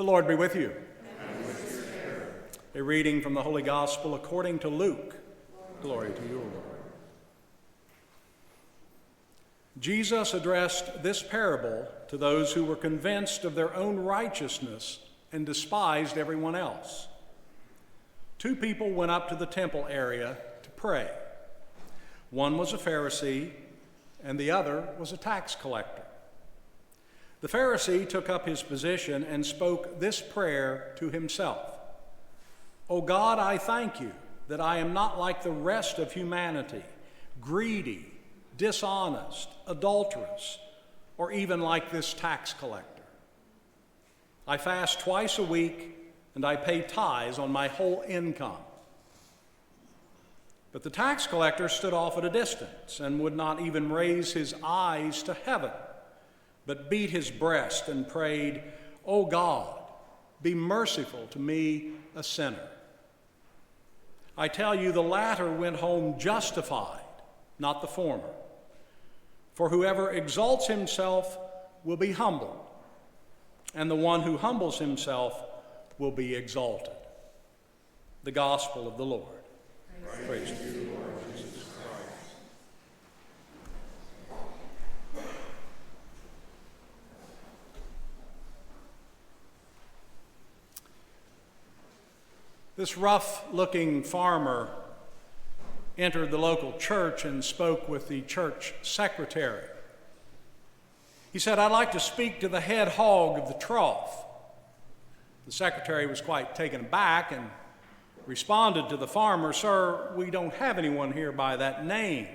The Lord be with you. And with your spirit. A reading from the Holy Gospel according to Luke. Glory to you, Lord. Jesus addressed this parable to those who were convinced of their own righteousness and despised everyone else. Two people went up to the temple area to pray. One was a Pharisee, and the other was a tax collector. The Pharisee took up his position and spoke this prayer to himself. "O God, I thank you that I am not like the rest of humanity, greedy, dishonest, adulterous, or even like this tax collector. I fast twice a week, and I pay tithes on my whole income." But the tax collector stood off at a distance and would not even raise his eyes to heaven, but beat his breast and prayed, "O God, be merciful to me, a sinner." I tell you, the latter went home justified, not the former. For whoever exalts himself will be humbled, and the one who humbles himself will be exalted. The Gospel of the Lord. Praise to you, Lord Jesus Christ. This rough-looking farmer entered the local church and spoke with the church secretary. He said, "I'd like to speak to the head hog of the trough." The secretary was quite taken aback and responded to the farmer, "Sir, we don't have anyone here by that name.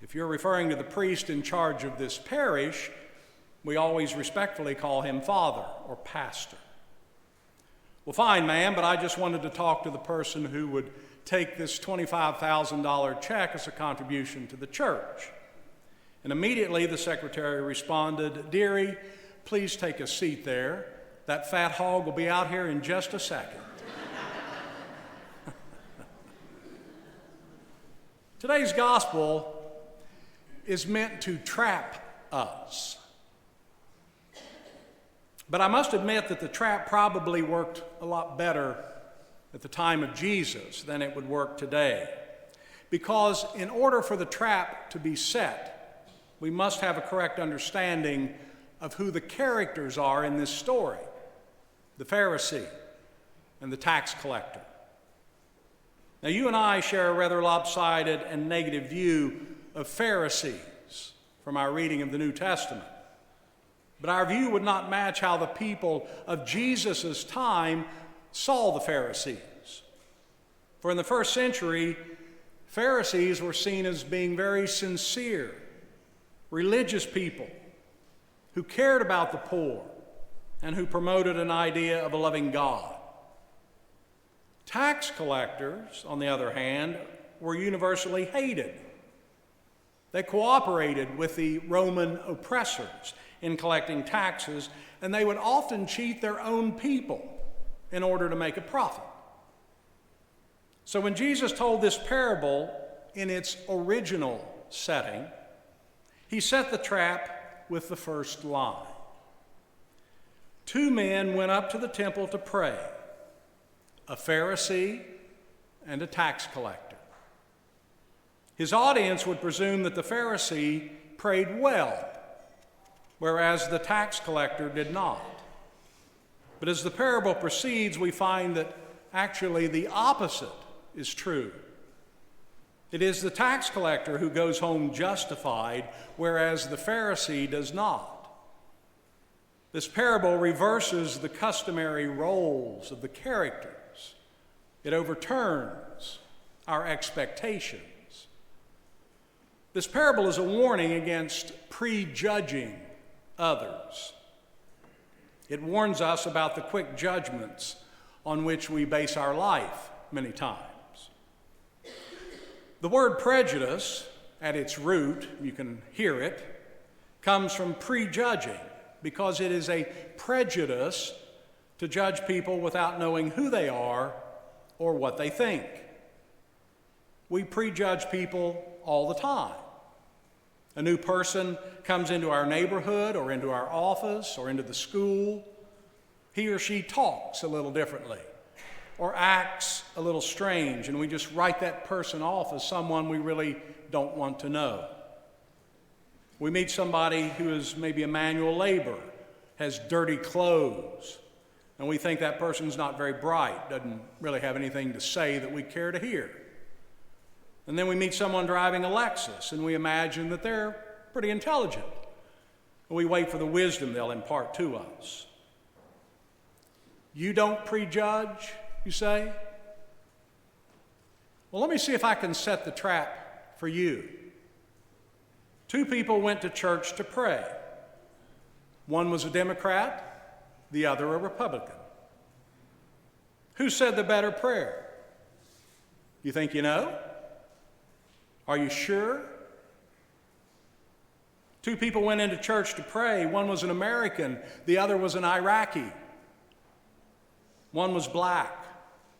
If you're referring to the priest in charge of this parish, we always respectfully call him father or pastor." "Well, fine, ma'am, but I just wanted to talk to the person who would take this $25,000 check as a contribution to the church." And immediately the secretary responded, "Dearie, please take a seat there. That fat hog will be out here in just a second." Today's gospel is meant to trap us. But I must admit that the trap probably worked a lot better at the time of Jesus than it would work today. Because in order for the trap to be set, we must have a correct understanding of who the characters are in this story: the Pharisee and the tax collector. Now, you and I share a rather lopsided and negative view of Pharisees from our reading of the New Testament. But our view would not match how the people of Jesus' time saw the Pharisees. For in the first century, Pharisees were seen as being very sincere, religious people who cared about the poor and who promoted an idea of a loving God. Tax collectors, on the other hand, were universally hated. They cooperated with the Roman oppressors in collecting taxes, and they would often cheat their own people in order to make a profit. So when Jesus told this parable in its original setting, he set the trap with the first line. Two men went up to the temple to pray, a Pharisee and a tax collector. His audience would presume that the Pharisee prayed well, whereas the tax collector did not. But as the parable proceeds, we find that actually the opposite is true. It is the tax collector who goes home justified, whereas the Pharisee does not. This parable reverses the customary roles of the characters. It overturns our expectations. This parable is a warning against prejudging others. It warns us about the quick judgments on which we base our life many times. The word prejudice, at its root, you can hear it, comes from prejudging, because it is a prejudice to judge people without knowing who they are or what they think. We prejudge people all the time. A new person comes into our neighborhood or into our office or into the school. he or she talks a little differently or acts a little strange, and we just write that person off as someone we really don't want to know. We meet somebody who is maybe a manual laborer, has dirty clothes, and we think that person's not very bright, doesn't really have anything to say that we care to hear. And then we meet someone driving a Lexus, and we imagine that they're pretty intelligent. We wait for the wisdom they'll impart to us. You don't prejudge, you say? Well, let me see if I can set the trap for you. Two people went to church to pray. One was a Democrat, the other a Republican. Who said the better prayer? You think you know? Are you sure? Two people went into church to pray. One was an American, the other was an Iraqi. One was black,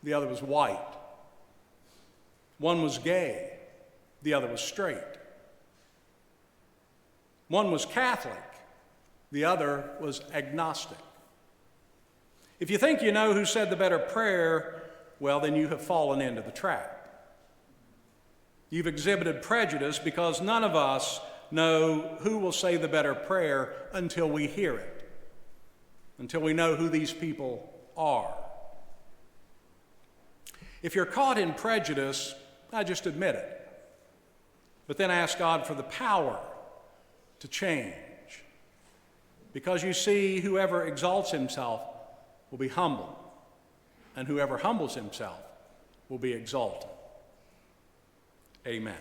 the other was white. One was gay, the other was straight. One was Catholic, the other was agnostic. If you think you know who said the better prayer, well, then you have fallen into the trap. You've exhibited prejudice because none of us know who will say the better prayer until we hear it, until we know who these people are. If you're caught in prejudice, I just admit it. But then ask God for the power to change. Because you see, whoever exalts himself will be humbled, and whoever humbles himself will be exalted. Amen.